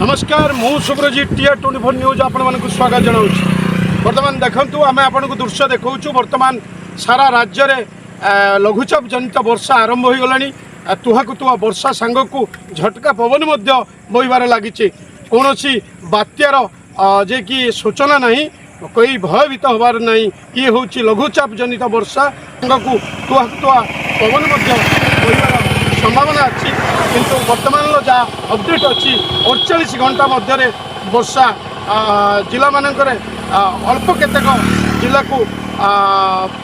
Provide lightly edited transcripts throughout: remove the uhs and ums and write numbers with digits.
नमस्कार मु Subrajit TR 24 news आपण मानक स्वागत जनाऊँ। बर्तमान देखु आम आपण को दृश्य देखा बर्तमान सारा राज्य में लघुचाप जनित वर्षा आरंभ हो गला। तुहाकु तुहा वर्षा सांग को झटका पवन बोईबार लगी। कौन बात्यार जे कि सूचना नहीं, कोई भयभीत होबार नहीं। ये हूँ लघुचाप जनित वर्षा सांग को तुहाकु तुहा पवन बोईबार संभावना अच्छी। किंतु वर्तमान जहाँ अपडेट अच्छी 48 घंटा मध्य वर्षा जिला मानकर अल्प केतेक जिला को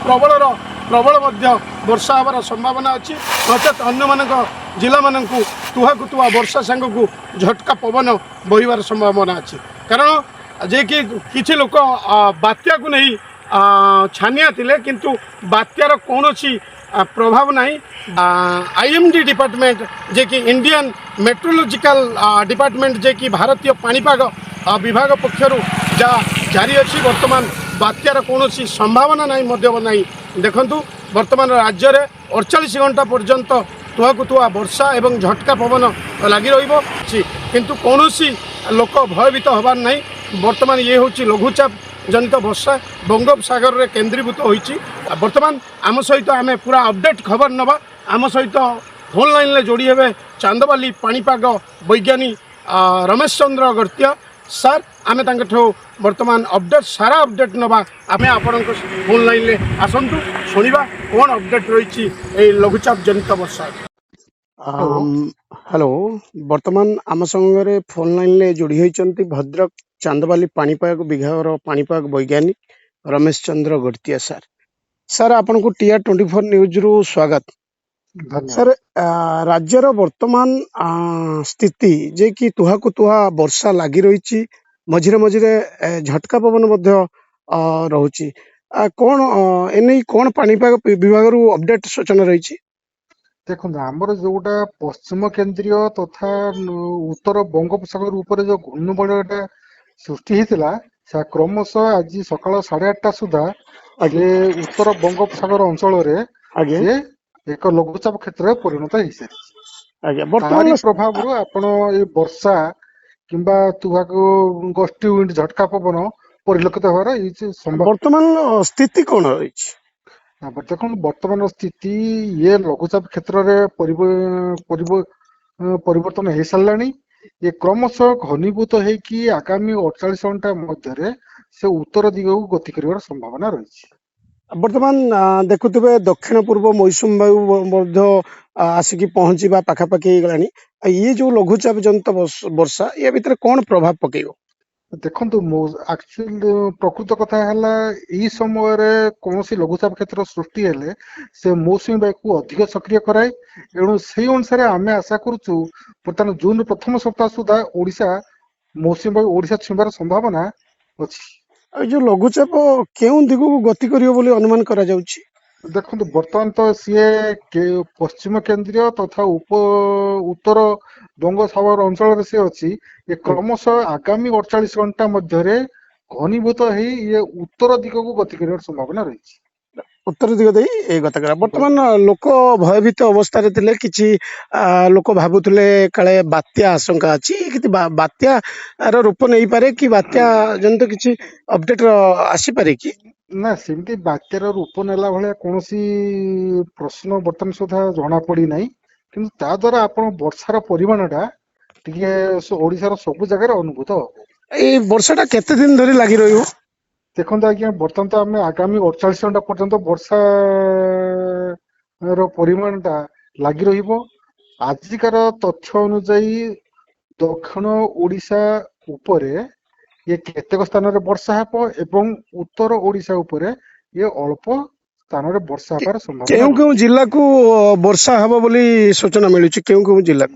प्रबल वर्षा हबार संभावना अच्छी। नचेत अन्य मानक जिला मानक तुहाकु तुहा वर्षा सांग को झटका पवन बोईबार संभावना अच्छी। कारण जे कि किछि लोक बात्या को नहीं छानिया थिले, किंतु बात्यार कौनसी प्रभाव नहीं। आईएमडी डिपार्टमेंट जे कि इंडियन मेट्रोलॉजिकल डिपार्टमेंट जे कि भारतीय पाणीपाग विभाग पक्षर जहाँ जारी अच्छी वर्तमान बात्यार कौनसी संभावना नहीं। देखंतु वर्तमान राज्य में 48 घंटा पर्यंत तुहाकु तुहा वर्षा एवं झटका पवन लगी रहिबो, किंतु कौनसी लोक भयभीत होबार नहीं। वर्तमान ये हूँ लघुचाप जनित वर्षा बंगोपसागर रे केन्द्रीभूत होईची। वर्तमान आम सहित आम पूरा अपडेट खबर नवा। आम सहित फोन लाइन ले जोड़ी हेबे चांदबाली पाणीपाग वैज्ञानिक रमेश चंद्र गर्त्य सर। आम वर्तमान अपडेट सारा अपडेट नवा। आम आपण फोन लाइन ले आसतु शुणा कौन अपडेट रही लघुचाप जनित वर्षा। हेलो, वर्तमान आम संगे फोन लाइन ले जोड़ी होती भद्रक चांदबाली पाणीपाग विभाग पाणीपाग वैज्ञानिक रमेश चंद्र गड़तिया सर। सर आपन को टीआर 24 न्यूज रु स्वागत। सर राज्यर वर्तमान स्थिति जे कि तुहाकु तुहा वर्षा लगी रही, मझिरे मझिरे झटका पवन रहुची। कौन एने कौन पाणीपाग विभाग रु अपडेट सूचना रही? देखो आमर जोटा पश्चिम केन्द्रीय तथा उत्तर बंगोपसागर ऊपर जो घूर्णिबलयटा सृष्टि होता से क्रमशः आज सकाल 8:30 सुधा उत्तर बंगोपसागर अंचल एक लघुचाप क्षेत्र में परिणत हो सारी प्रभाव आपण वर्षा किंबा तुहाको गस्टी विंड झटका पवन परिलक्षित होवार वर्तमान स्थिति कौन रही? देखो वर्तमान स्थिति ये लघुचाप क्षेत्र में परिवर्तन हो सारा। ये क्रमशः घनीभूत होगी आगामी 48 घंटा मध्य से उत्तर दिग को गति कर संभावना रही। वर्तमान देखुवे दक्षिण पूर्व मौसुमी वायु आसिकी पहुंचवा पाखापाखि गलानी। ये जो लघुचाप जनित वर्षा या भितर कौन प्रभाव पकेब? देखो एक्चुअली प्रकृत कथा है समय कौन लघुचाप क्षेत्र सृष्टि हेले से मौसुमी वायु को अधिक सक्रिय कराए। एणु से अनुसार आम आशा करुचु बर्तमान जून प्रथम सप्ताह सुधा ओडिशा मौसुमी वायु ओडिशा छुईबार संभावना अच्छी। जो लघुचाप केउं दिग को गति करियो बोली अनुमान करा जाउछि? देखो बर्तमान तो सी पश्चिम केन्द्रीय तथा उत्तर बंगोपसागर अंचल से अच्छी। ये क्रमशः आगामी 48 घंटा मध्य घनीभूत हो ये उत्तर दिग को गति कर संभावना रही। उत्तर दिग दे गति कर वर्तमान लोक भयभीत अवस्था रे किछि लोक भाबुतले काले बात्या आशंका अछि कि बात्या रो रूप नहीं पारे कि बात्या जंत किछि अपडेट आसी पारे कि ना सेमती बात्यार रूप नेला भाया कौन प्रश्न बर्तमान सुधा जना पड़ी ना। कि द्वारा आप वर्षार परिमाणटा ओडिशार सब जगह अनुभूत हम। वर्षाटा केते दिन धरी लगी रही? देखो आज्ञा बर्तमान तो आम आगामी 48 घंटा पर्यंत वर्षा परिमाणटा लगी रजिकार तथ्य अनुजाई दक्षिण ओडिशा उपरे ये केतेक स्थान रे वर्षा हेबो एवं उत्तर ओडिशा उपरे ये अल्प स्थान रे वर्षा हेबार संभावना। केउ जिला को वर्षा हेबो बोली सूचना मिलुछि? केउ जिला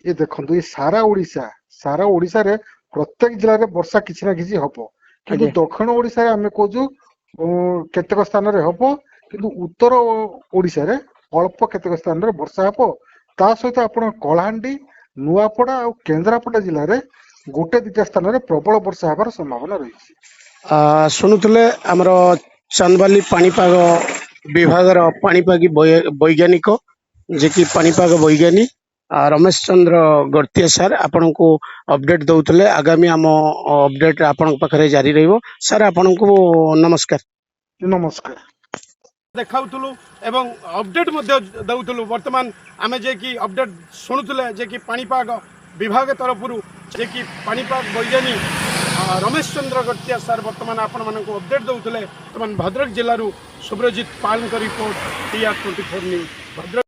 ये देखंतु ये सारा ओडिशा रे प्रत्येक जिल्ला रे वर्षा किछि ना किछि हेबो, किंतु दक्षिण ओडिशा रे हमें कहजु केतेक स्थान रे हेबो, किंतु उत्तर ओडिशा रे अल्प केतेक स्थान रे वर्षा हेबो। ता सहित आपण कलाहांडी नुआपड़ा और केन्द्रापड़ा जिल्ला रे गोटे दुटा स्थान में प्रबल वर्षा हबार संभावना रही। शुणुले आमर चांदबाली पाणीपाग विभाग पाणीपागी वैज्ञानिक जे कि पाणीपाग वैज्ञानिक रमेश चंद्र गड़तिया सर आपण को अपडेट दौले आगामी आम अपडेट आपण पाखे जारी रहिबो सर आपण को नमस्कार नमस्कार देखाउथुलु एवं अपडेट मध्ये दउथुलु वर्तमान आमे जे कि अपडेट शुणुले जे कि पाणीपाग विभाग तरफरु जे कि पाणीपाग वैज्ञानिक रमेश चंद्र गड़तिया सर वर्तमान आपण मानक अपडेट दउथुले वर्तमान भद्रक जिल्ला सुब्रजित पाल रिपोर्ट TR24 न्यूज भद्रक।